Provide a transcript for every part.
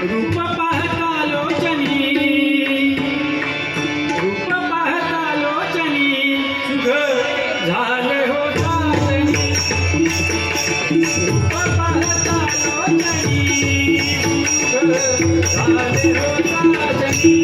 रूप पाहता लोचनी, रूप पाहता लोचनी, सुख झाले हो चांदणी. रूप पाहता लोचनी, सुख झाले हो चांदणी.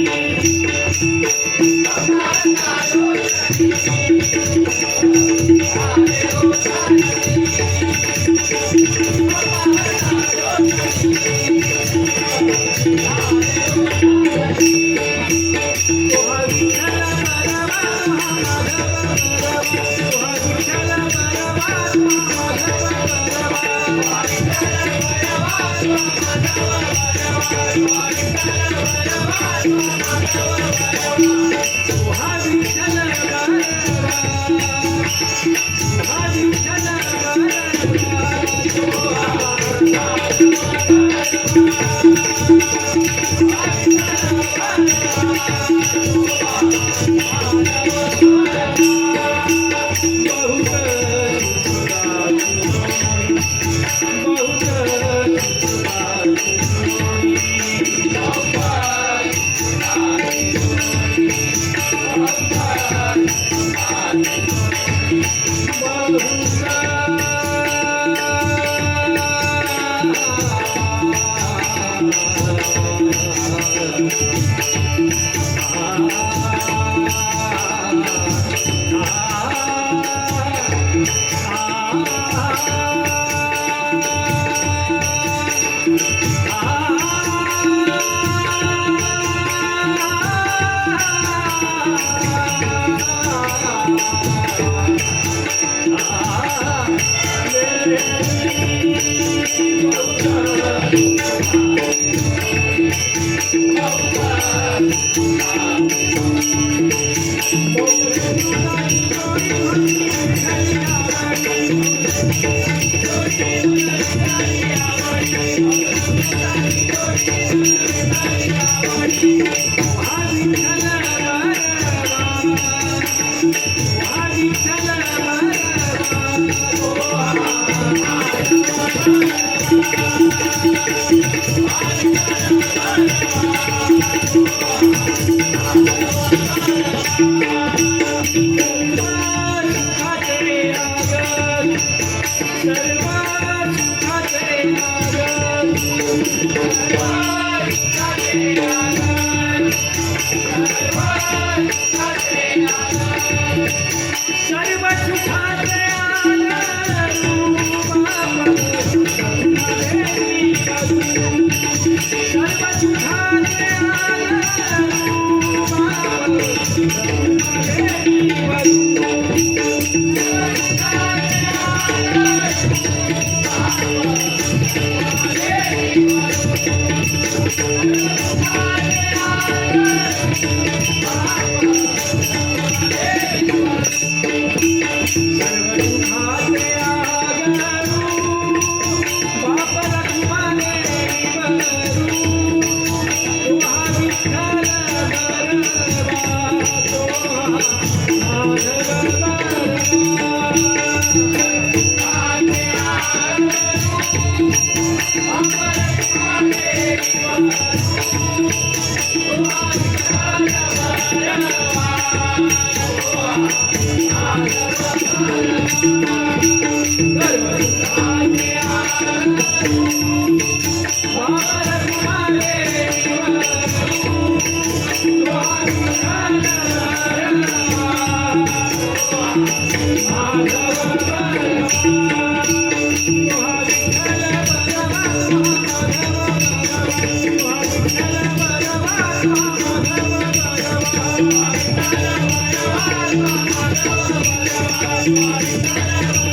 Thank you.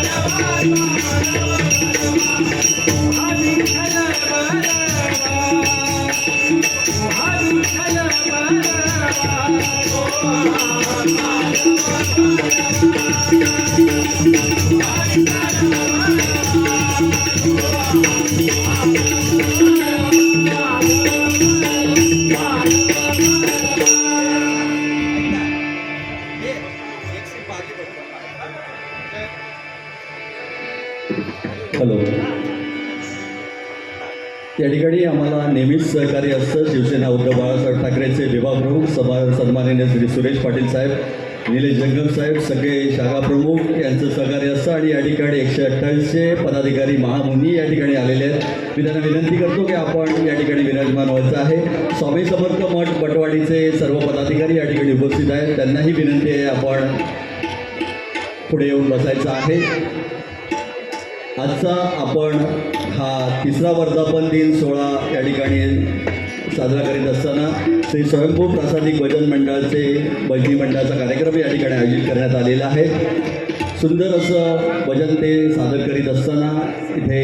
नेहमीच सहकार्य असतं. शिवसेना उद्धव बाळासाहेब ठाकरेचे विभागप्रमुख सन्माननीय श्री सुरेश पाटील साहेब, निलेश जंगम साहेब, सगळे शाखा प्रमुख यांचं सहकार्य असतं. आणि या ठिकाणी 128 पदाधिकारी महामुनी या ठिकाणी आलेले आहेत. मी त्यांना विनंती करतो की आपण या ठिकाणी विराजमान व्हायचं आहे. स्वामी समर्थ मठ बटवाडीचे सर्व पदाधिकारी या ठिकाणी उपस्थित आहेत. त्यांनाही विनंती आहे आपण पुढे येऊन बसायचं आहे. आजचा आपण हा 3रा वर्धापन दिन सोहळा या ठिकाणी साजरा करीत असताना श्री स्वयंभू प्रासादिक भजन मंडळाचे भजनी मंडळाचा कार्यक्रम या ठिकाणी आयोजित करण्यात आलेला आहे. सुंदर असं भजन ते सादर करीत असताना इथे